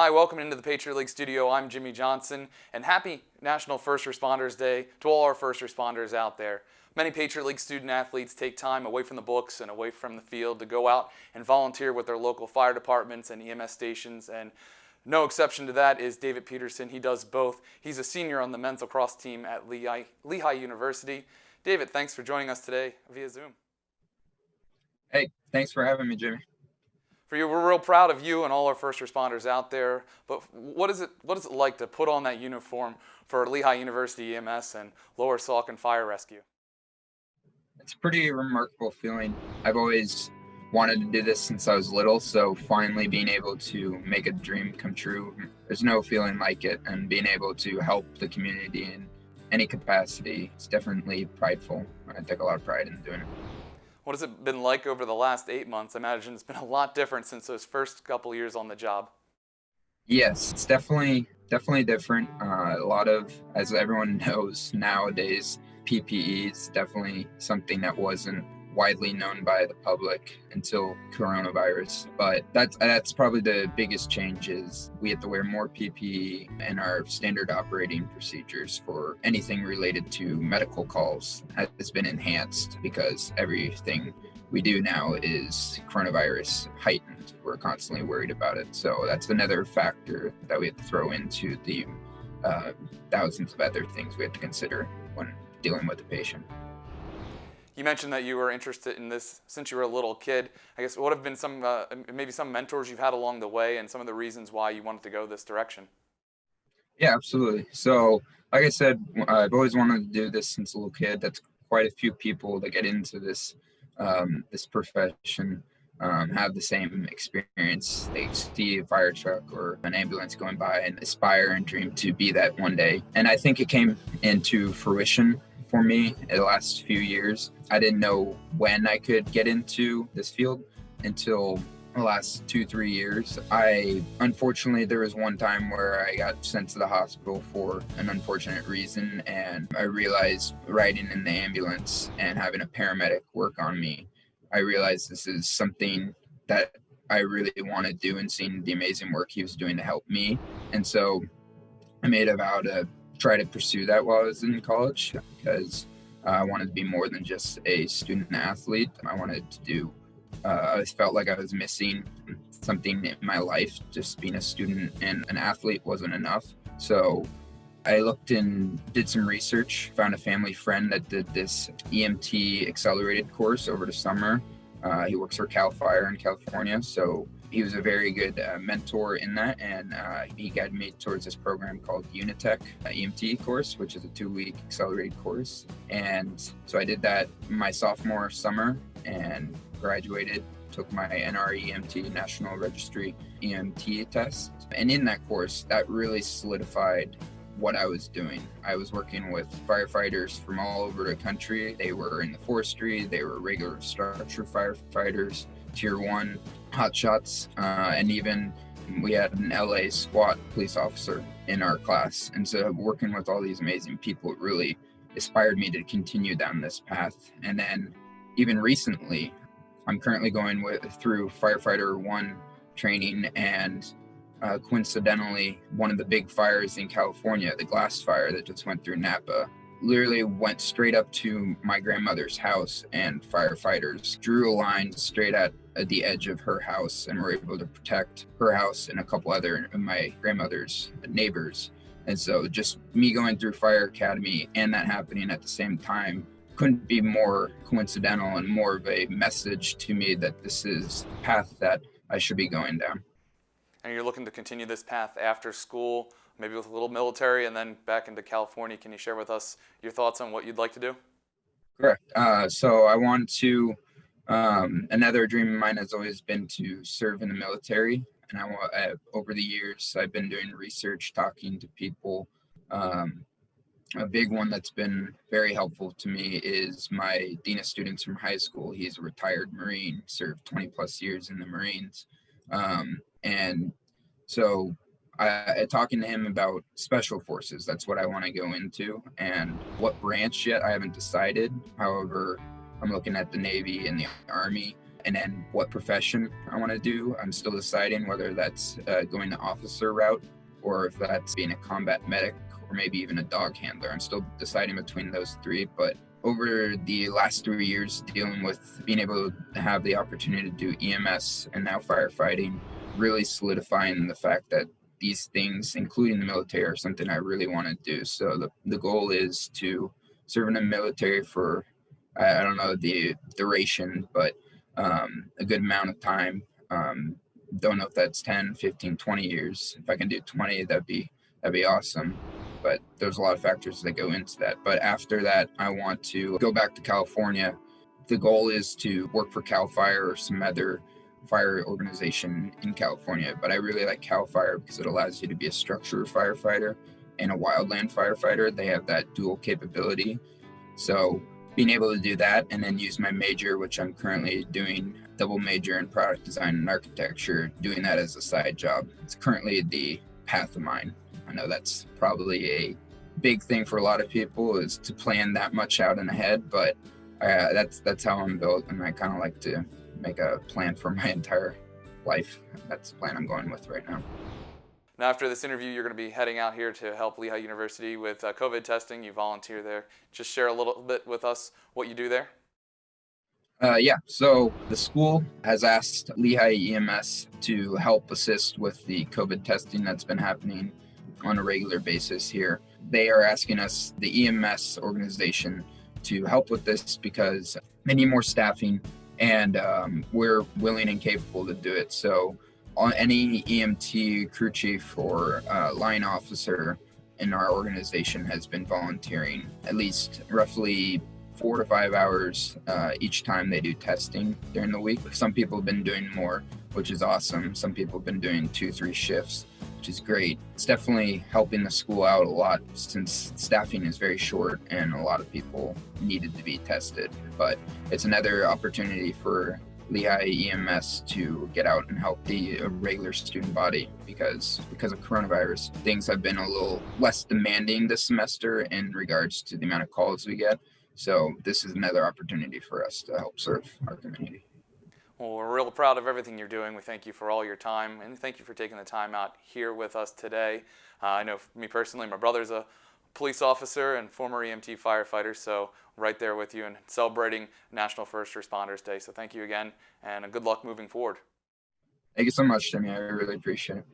Hi, welcome into the Patriot League studio. I'm Jimmy Johnson, and happy National First Responders Day to all our first responders out there. Many Patriot League student athletes take time away from the books and away from the field to go out and volunteer with their local fire departments and EMS stations, and no exception to that is David Peterson. He does both. He's a senior on the men's lacrosse team at Lehigh University. David, thanks for joining us today via Zoom. Hey, thanks for having me, Jimmy. For you, we're real proud of you and all our first responders out there. But what is it like to put on that uniform for Lehigh University EMS and Lower Saucon Fire Rescue? It's a pretty remarkable feeling. I've always wanted to do this since I was little, so finally being able to make a dream come true, there's no feeling like it. And being able to help the community in any capacity, it's definitely prideful. I take a lot of pride in doing it. What has it been like over the last 8 months? I imagine it's been a lot different since those first couple years on the job. Yes, it's definitely different. A lot of, as everyone knows nowadays, PPE is definitely something that wasn't widely known by the public until coronavirus. But that's probably the biggest change is we have to wear more PPE, and our standard operating procedures for anything related to medical calls has been enhanced because everything we do now is coronavirus heightened. We're constantly worried about it. So that's another factor that we have to throw into the thousands of other things we have to consider when dealing with the patient. You mentioned that you were interested in this since you were a little kid. I guess what have been some, maybe some mentors you've had along the way and some of the reasons why you wanted to go this direction? Yeah, absolutely. So, like I said, I've always wanted to do this since a little kid. That's quite a few people that get into this this profession have the same experience. They see a fire truck or an ambulance going by and aspire and dream to be that one day. And I think it came into fruition for me in the last few years. I didn't know when I could get into this field until the last 2-3 years. Unfortunately, there was one time where I got sent to the hospital for an unfortunate reason, and I realized riding in the ambulance and having a paramedic work on me, I realized this is something that I really want to do, and seeing the amazing work he was doing to help me. And so I made a vow to try to pursue that while I was in college, because I wanted to be more than just a student athlete. I wanted to do, I always felt like I was missing something in my life. Just being a student and an athlete wasn't enough. So I looked and did some research, found a family friend that did this EMT accelerated course over the summer. He works for CAL FIRE in California. So he was a very good mentor in that, and he guided me towards this program called Unitech EMT course, which is a 2-week accelerated course. And so I did that my sophomore summer and graduated, took my NREMT National Registry EMT test. And in that course, that really solidified what I was doing. I was working with firefighters from all over the country. They were in the forestry, they were regular structure firefighters, tier 1 hotshots, and even we had an LA SWAT police officer in our class. And so working with all these amazing people really inspired me to continue down this path. And then even recently, I'm currently going through Firefighter 1 training, and coincidentally, one of the big fires in California, the glass fire that just went through Napa, literally went straight up to my grandmother's house, and firefighters drew a line straight at the edge of her house and were able to protect her house and a couple other of my grandmother's neighbors. And so just me going through Fire Academy and that happening at the same time couldn't be more coincidental and more of a message to me that this is the path that I should be going down. And you're looking to continue this path after school, maybe with a little military, and then back into California. Can you share with us your thoughts on what you'd like to do? Correct. So I want to, another dream of mine has always been to serve in the military. And over the years, I've been doing research, talking to people. A big one that's been very helpful to me is my dean of students from high school. He's a retired Marine, served 20 plus years in the Marines. And so talking to him about special forces, that's what I want to go into. And what branch yet, I haven't decided. However, I'm looking at the Navy and the Army. and then what profession I want to do. I'm still deciding whether that's going the officer route or if that's being a combat medic or maybe even a dog handler. I'm still deciding between those three, but over the last 3 years dealing with being able to have the opportunity to do EMS and now firefighting, really solidifying the fact that these things, including the military, are something I really want to do. So the goal is to serve in the military for, I don't know the duration, but a good amount of time. Don't know if that's 10, 15, 20 years. If I can do 20, that'd be awesome. But there's a lot of factors that go into that. But after that, I want to go back to California. The goal is to work for CAL FIRE or some other fire organization in California. But I really like CAL FIRE because it allows you to be a structure firefighter and a wildland firefighter. They have that dual capability. So being able to do that and then use my major, which I'm currently doing, double major in product design and architecture, doing that as a side job. It's currently the path of mine. I know that's probably a big thing for a lot of people, is to plan that much out in ahead, but that's how I'm built, and I kind of like to make a plan for my entire life. That's the plan I'm going with right now. Now, after this interview, you're going to be heading out here to help Lehigh University with COVID testing. You volunteer there. Just share a little bit with us what you do there. Yeah, so the school has asked Lehigh EMS to help assist with the COVID testing that's been happening on a regular basis here. They are asking us, the EMS organization, to help with this because they need more staffing, and we're willing and capable to do it. So on any EMT, crew chief, or line officer in our organization has been volunteering at least roughly 4 to 5 hours each time they do testing during the week. Some people have been doing more, which is awesome. Some people have been doing 2-3 shifts, which is great. It's definitely helping the school out a lot since staffing is very short and a lot of people needed to be tested. But it's another opportunity for Lehigh EMS to get out and help the regular student body because of coronavirus. Things have been a little less demanding this semester in regards to the amount of calls we get. So this is another opportunity for us to help serve our community. Well, we're real proud of everything you're doing. We thank you for all your time, and thank you for taking the time out here with us today. I know for me personally, my brother's a police officer and former EMT firefighter, so right there with you and celebrating National First Responders Day. So thank you again, and good luck moving forward. Thank you so much, Jimmy. I really appreciate it.